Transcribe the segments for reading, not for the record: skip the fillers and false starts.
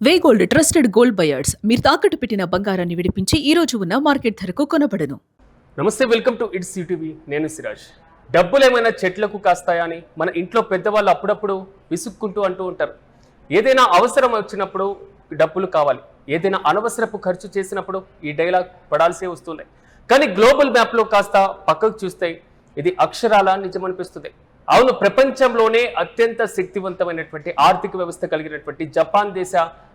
వే gold trusted gold buyers మీరు తాకట్టు పెట్టిన బంగారాన్ని విడిపించి ఈ రోజు ఉన్న మార్కెట్ ధరకు కొనబడను. నమస్తే, వెల్కమ్ టు ఇట్స్ యూటీవీ. నేను సిరాజ్. డబ్బులు ఏమైనా చెట్లకు కాస్తాయా అని మన ఇంట్లో పెద్దవాళ్ళు అప్పుడప్పుడు విసుక్కుంటూ అంటూ ఉంటారు. ఏదైనా అవసరం వచ్చినప్పుడు డబ్బులు కావాలి, ఏదైనా అనవసరపు ఖర్చు చేసినప్పుడు ఈ డైలాగ్ పడాల్సే వస్తుంది. కానీ గ్లోబల్ మ్యాప్లో కాస్త పక్కకు చూస్తే ఇది అక్షరాల నిజమనిపిస్తుంది. అవును, ప్రపంచంలోనే అత్యంత శక్తివంతమైనటువంటి ఆర్థిక వ్యవస్థ కలిగినటువంటి జపాన్ దేశ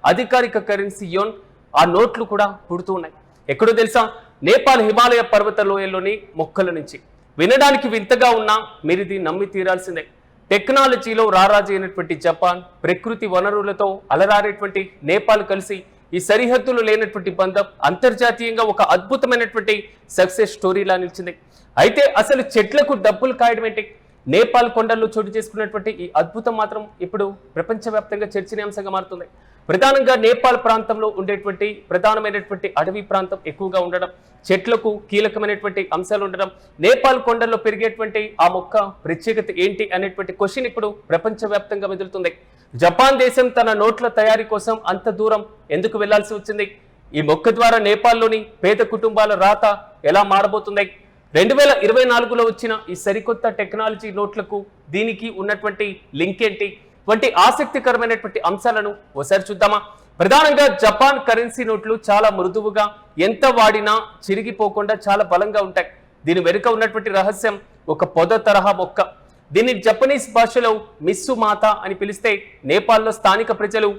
అధికారిక కరెన్సీ యోన్, ఆ నోట్లు కూడా పుడుతూ ఉన్నాయి. ఎక్కడో తెలుసా? నేపాల్ హిమాలయ పర్వత లోయల్లోని మొక్కల నుంచి. వినడానికి వింతగా ఉన్నా మీరిది నమ్మి తీరాల్సిందే. టెక్నాలజీలో రారాజు అయినటువంటి జపాన్, ప్రకృతి వనరులతో అలరారేటువంటి నేపాల్ కలిసి ఈ సరిహద్దులు లేనటువంటి బంధం అంతర్జాతీయంగా ఒక అద్భుతమైనటువంటి సక్సెస్ స్టోరీలా నిలిచింది. అయితే అసలు చెట్లకు డబ్బులు కాయడం ఏంటి? నేపాల్ కొండల్లో చోటు చేసుకున్నటువంటి ఈ అద్భుతం మాత్రం ఇప్పుడు ప్రపంచవ్యాప్తంగా చర్చనీయాంశంగా మారుతుంది. ప్రధానంగా నేపాల్ ప్రాంతంలో ఉండేటువంటి ప్రధానమైనటువంటి అడవి ప్రాంతం ఎక్కువగా ఉండడం, చెట్లకు కీలకమైనటువంటి అంశాలు ఉండడం, నేపాల్ కొండల్లో పెరిగేటువంటి ఆ మొక్క ప్రత్యేకత ఏంటి అనేటువంటి క్వశ్చన్ ఇప్పుడు ప్రపంచవ్యాప్తంగా మెదులుతుంది. జపాన్ దేశం తన నోట్ల తయారీ కోసం అంత దూరం ఎందుకు వెళ్లాల్సి వచ్చింది? ఈ మొక్క ద్వారా నేపాల్లోని పేద కుటుంబాల రాత ఎలా మారబోతుంది? 2024లో వచ్చిన ఈ సరికొత్త టెక్నాలజీ నోట్లకు దీనికి ఉన్నటువంటి లింక్ ఏంటి వంటి ఆసక్తికరమైనటువంటి అంశాలను ఒకసారి చూద్దామా? ప్రధానంగా జపాన్ కరెన్సీ నోట్లు చాలా మృదువుగా, ఎంత వాడినా చిరిగిపోకుండా చాలా బలంగా ఉంటాయి. దీని వెనుక ఉన్నటువంటి రహస్యం ఒక పొద తరహా మొక్క. దీన్ని జపనీస్ భాషలో మిస్సు మాత అని పిలిస్తే, నేపాల్లో స్థానిక ప్రజలు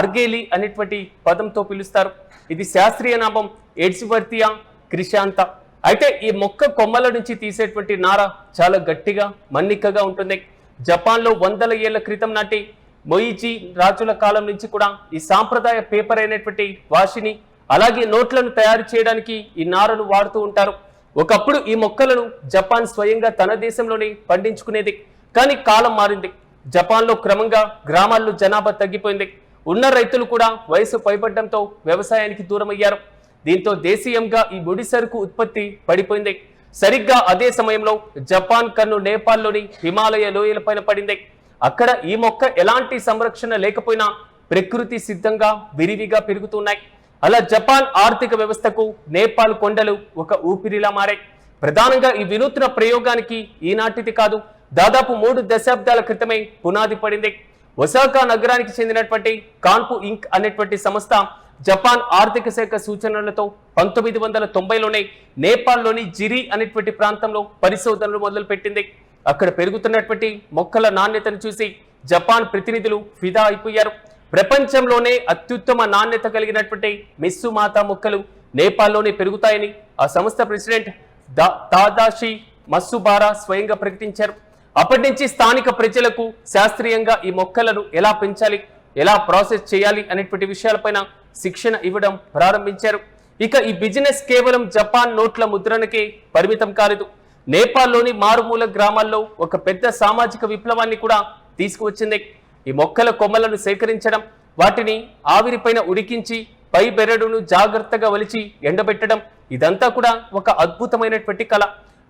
అర్గేలి అనేటువంటి పదంతో పిలుస్తారు. ఇది శాస్త్రీయ నామం ఎడ్జ్వర్తియా క్రిషాంత. అయితే ఈ మొక్క కొమ్మల నుంచి తీసేటువంటి నార చాలా గట్టిగా మన్నికగా ఉంటుంది. జపాన్లో వందల ఏళ్ల క్రితం నాటి మొయిజీ రాజుల కాలం నుంచి కూడా ఈ సాంప్రదాయ పేపర్ అయినటువంటి వాషిని, అలాగే నోట్లను తయారు చేయడానికి ఈ నారను వాడుతూ ఉంటారు. ఒకప్పుడు ఈ మొక్కలను జపాన్ స్వయంగా తన దేశంలోనే పండించుకునేది. కానీ కాలం మారింది. జపాన్లో క్రమంగా గ్రామాల్లో జనాభా తగ్గిపోయింది. ఉన్న రైతులు కూడా వయసు పైబడ్డంతో వ్యవసాయానికి దూరమయ్యారు. దీంతో దేశీయంగా ఈ ముడి సరుకు ఉత్పత్తి పడిపోయింది. సరిగ్గా అదే సమయంలో జపాన్ కన్ను నేపాల్లోని హిమాలయ లోయలపైన పడింది. అక్కడ ఈ మొక్క ఎలాంటి సంరక్షణ లేకపోయినా ప్రకృతి సిద్ధంగా విరివిగా పెరుగుతున్నాయి. అలా జపాన్ ఆర్థిక వ్యవస్థకు నేపాల్ కొండలు ఒక ఊపిరిలా మారాయి. ప్రధానంగా ఈ వినూత్న ప్రయోగానికి ఈనాటిది కాదు, దాదాపు 3 దశాబ్దాల క్రితమే పునాది పడింది. ఒసాకా నగరానికి చెందినటువంటి కాన్పు ఇంక్ అనేటువంటి సంస్థ జపాన్ ఆర్థిక శాఖ సూచనలతో 1990లోనే నేపాల్లోని జిరి అనేటువంటి ప్రాంతంలో పరిశోధనలు మొదలుపెట్టింది. అక్కడ పెరుగుతున్నటువంటి మొక్కల నాణ్యతను చూసి జపాన్ ప్రతినిధులు ఫిదా అయిపోయారు. ప్రపంచంలోనే అత్యుత్తమ నాణ్యత కలిగినటువంటి మిస్సు మాతా మొక్కలు నేపాల్లోనే పెరుగుతాయని ఆ సంస్థ ప్రెసిడెంట్ తాదాషి మస్సుబారా స్వయంగా ప్రకటించారు. అప్పటి నుంచి స్థానిక ప్రజలకు శాస్త్రీయంగా ఈ మొక్కలను ఎలా పెంచాలి, ఎలా ప్రాసెస్ చేయాలి అనేటువంటి విషయాలపైన శిక్షణ ఇవ్వడం ప్రారంభించారు. ఇక ఈ బిజినెస్ కేవలం జపాన్ నోట్ల ముద్రణకే పరిమితం కాలేదు. నేపాల్లోని మారుమూల గ్రామాల్లో ఒక పెద్ద సామాజిక విప్లవాన్ని కూడా తీసుకువచ్చింది. ఈ మొక్కల కొమ్మలను సేకరించడం, వాటిని ఆవిరిపైన ఉడికించి పై బెరడును జాగ్రత్తగా వలిచి ఎండబెట్టడం, ఇదంతా కూడా ఒక అద్భుతమైనటువంటి కళ.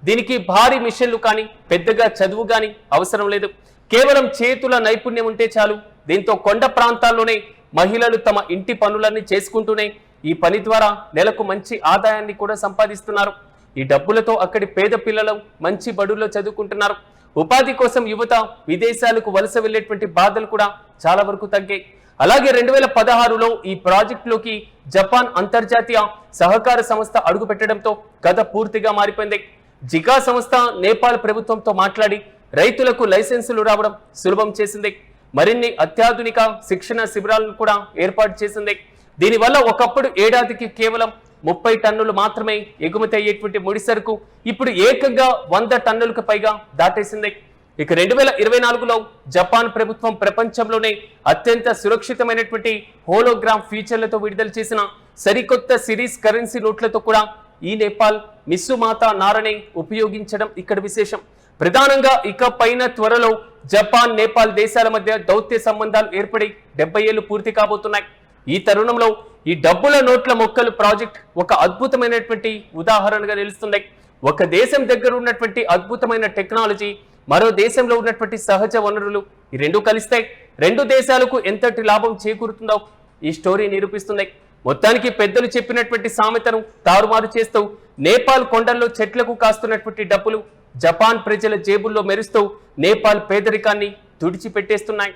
దీనికి భారీ మిషన్లు కానీ పెద్దగా చదువు కానీ అవసరం లేదు. కేవలం చేతుల నైపుణ్యం ఉంటే చాలు. దీంతో కొండ ప్రాంతాల్లోనే మహిళలు తమ ఇంటి పనులన్నీ చేసుకుంటూనే ఈ పని ద్వారా నెలకు మంచి ఆదాయాన్ని కూడా సంపాదిస్తున్నారు. ఈ డబ్బులతో అక్కడి పేద పిల్లలు మంచి బడుల్లో చదువుకుంటున్నారు. ఉపాధి కోసం యువత విదేశాలకు వలస వెళ్లేటువంటి బాధలు కూడా చాలా వరకు తగ్గాయి. అలాగే 2016లో ఈ ప్రాజెక్టులోకి జపాన్ అంతర్జాతీయ సహకార సంస్థ అడుగు పెట్టడంతో కథ పూర్తిగా మారిపోయింది. జికా సంస్థ నేపాల్ ప్రభుత్వంతో మాట్లాడి రైతులకు లైసెన్సులు రావడం సులభం చేసింది. మరిన్ని అత్యాధునిక శిక్షణ శిబిరాలను కూడా ఏర్పాటు చేసింది. దీనివల్ల ఒకప్పుడు ఏడాదికి కేవలం 30 టన్నులు మాత్రమే ఎగుమతి అయ్యేటువంటి ముడి సరుకు ఇప్పుడు ఏకంగా 100 టన్నులకు పైగా దాటేసింది. ఇక 2024లో జపాన్ ప్రభుత్వం ప్రపంచంలోనే అత్యంత సురక్షితమైనటువంటి హోలోగ్రామ్ ఫీచర్లతో విడుదల చేసిన సరికొత్త సిరీస్ కరెన్సీ నోట్లతో కూడా ఈ నేపాల్ మిస్సు మాతా నారనే ఉపయోగించడం ఇక్కడ విశేషం. ప్రధానంగా ఇక పైన త్వరలో జపాన్ నేపాల్ దేశాల మధ్య దౌత్య సంబంధాలు ఏర్పడి 70 ఏళ్లు పూర్తి కాబోతున్నాయి. ఈ తరుణంలో ఈ డబ్బుల నోట్ల మొక్కలు ప్రాజెక్ట్ ఒక అద్భుతమైనటువంటి ఉదాహరణగా నిలుస్తుంది. ఒక దేశం దగ్గర ఉన్నటువంటి అద్భుతమైన టెక్నాలజీ, మరో దేశంలో ఉన్నటువంటి సహజ వనరులు, ఈ రెండు కలిస్తే రెండు దేశాలకు ఎంతటి లాభం చేకూరుతుందో ఈ స్టోరీ నిరూపిస్తుంది. మొత్తానికి పెద్దలు చెప్పినటువంటి సామెతను తారుమారు చేస్తూ నేపాల్ కొండల్లో చెట్లకు కాస్తున్నటువంటి డబ్బులు జపాన్ ప్రజల జేబుల్లో మెరుస్తూ నేపాల్ పేదరికాన్ని తుడిచిపెట్టేస్తున్నాయి.